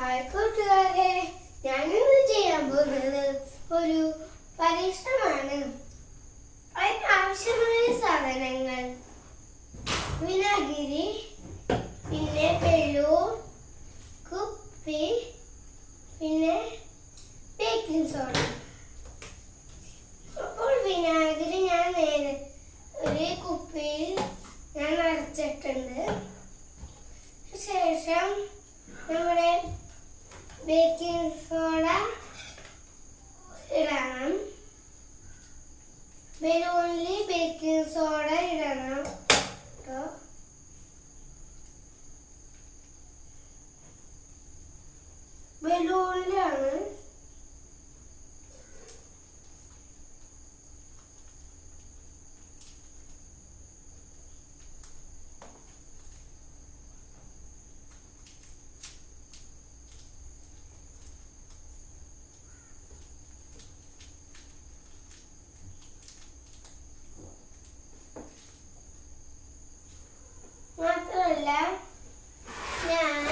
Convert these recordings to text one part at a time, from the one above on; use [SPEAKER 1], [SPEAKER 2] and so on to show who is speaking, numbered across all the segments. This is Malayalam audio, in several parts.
[SPEAKER 1] ഹായ് കൂട്ടുകാരെ, ഞാനിന്ന് ചെയ്യാൻ പോകുന്നത് ഒരു പരീക്ഷണമാണ്. അതിനാവശ്യമായ സാധനങ്ങൾ വിനാഗിരി, പിന്നെ ബലൂൺ, കുപ്പി, പിന്നെ ബേക്കിംഗ് സോഡ. അപ്പോൾ വിനാഗിരി ഞാൻ നേരെ ഒരു കുപ്പിയിൽ ഞാൻ നിറച്ചിട്ടുണ്ട്. ശേഷം നമ്മുടെ ബേക്കിംഗ് സോഡ ഇടണം. ബലൂണിൽ ബേക്കിംഗ് സോഡ ഇടണം കേട്ടോ. ബലൂണിലാണ് മാത്രമല്ല ഞാൻ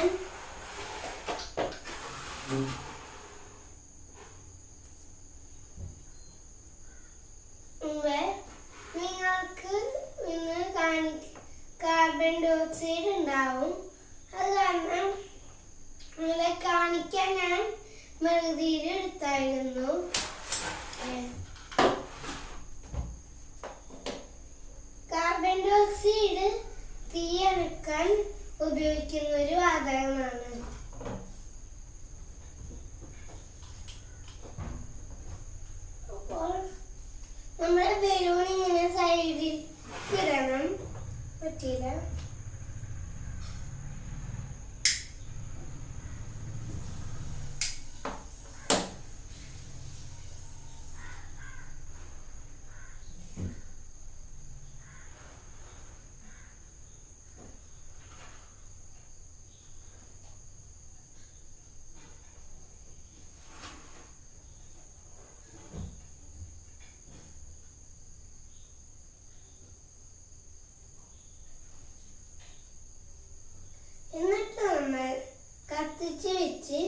[SPEAKER 1] നിങ്ങൾക്ക് ഇന്ന് കാർബൺ ഡയോക്സൈഡ് ഉണ്ടാവും. അത് കാരണം നിങ്ങളെ കാണിക്കാൻ ഞാൻ മെഴുകുതിരി എടുത്തായിരുന്നു. കാർബൺ ഡയോക്സൈഡ് തീ അണക്കാൻ ഉപയോഗിക്കുന്ന ഒരു വാതകമാണ്. അപ്പോൾ നമ്മുടെ ബലൂൺ ഇങ്ങനെ സൈഡിൽ ഇടണം. പറ്റിയില്ല. എന്നിട്ട് നമ്മൾ കത്തിച്ച് വെച്ച്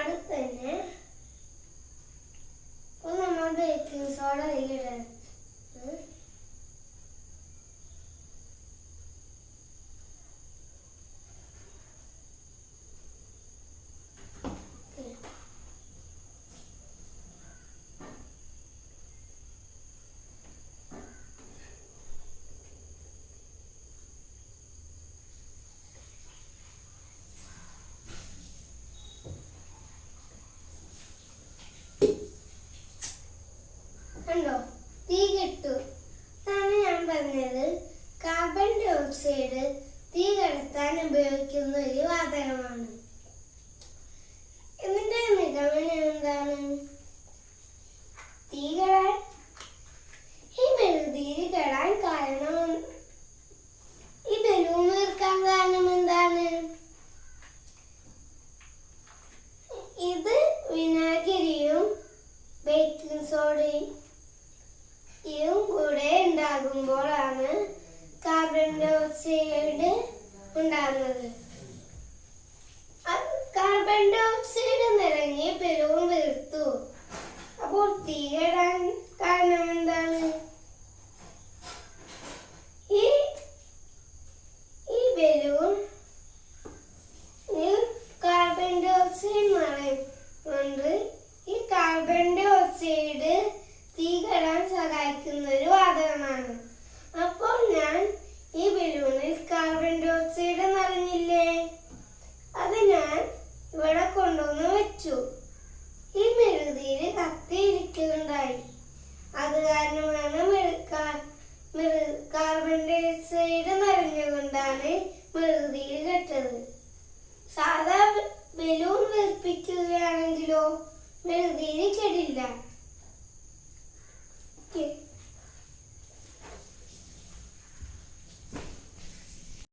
[SPEAKER 1] അടുത്ത് തന്നെ നമ്മൾ ബേക്കിംഗ് സോഡ ഇടണം. കണ്ടോ, തീ കിട്ടും. അതാണ് ഞാൻ പറഞ്ഞത്, കാർബൺ ഡയോക്സൈഡ് തീ കടത്താൻ ഉപയോഗിക്കുന്ന ഒരു വാതകമാണ്. ഇതിന്റെ നിഗമനം എന്താണ്? തീ കെടാൻ ഈ മെഴുകുതിരി കെടാൻ കാരണം, ഈ ബലൂൺ വീർക്കാൻ കാരണം എന്താണ്? ഇത് വിനാഗിരിയും ബേക്കിംഗ് സോഡയും കൂടെ ഉണ്ടാകുമ്പോഴാണ് കാർബൺ ഡയോക്സൈഡ് ഉണ്ടാകുന്നത്. കാർബൺ ഡയോക്സൈഡ് നിറഞ്ഞ് ബലൂൺ വീർത്തു. അപ്പോൾ തീ കെടാൻ കാരണം എന്താണ്? ഈ ബലൂൺ കാർബൺ ഡയോക്സൈഡ് നിറയുന്നുണ്ട്. ഈ കാർബൺ ഡയോക്സൈഡ് തീ കെടാൻ സഹായിക്കുന്ന ഒരു വാതകമാണ്. അപ്പോൾ ഞാൻ ഈ ബലൂണിൽ കാർബൺ ഡയോക്സൈഡ് നിറഞ്ഞില്ലേ, അത് ഞാൻ ഇവിടെ കൊണ്ടുവന്ന് വെച്ചു. ഈ മെഴുകുതിരി കത്തിയിരിക്കുന്നുണ്ടായി. അത് കാരണമാണ് കാർബൺ ഡയോക്സൈഡ് നിറഞ്ഞുകൊണ്ടാണ് മെഴുകുതിരി കെട്ടത്. സാധാ ബലൂൺ വീർപ്പിക്കുകയാണെങ്കിലോ മെഴുകുതിരി കെടില്ല.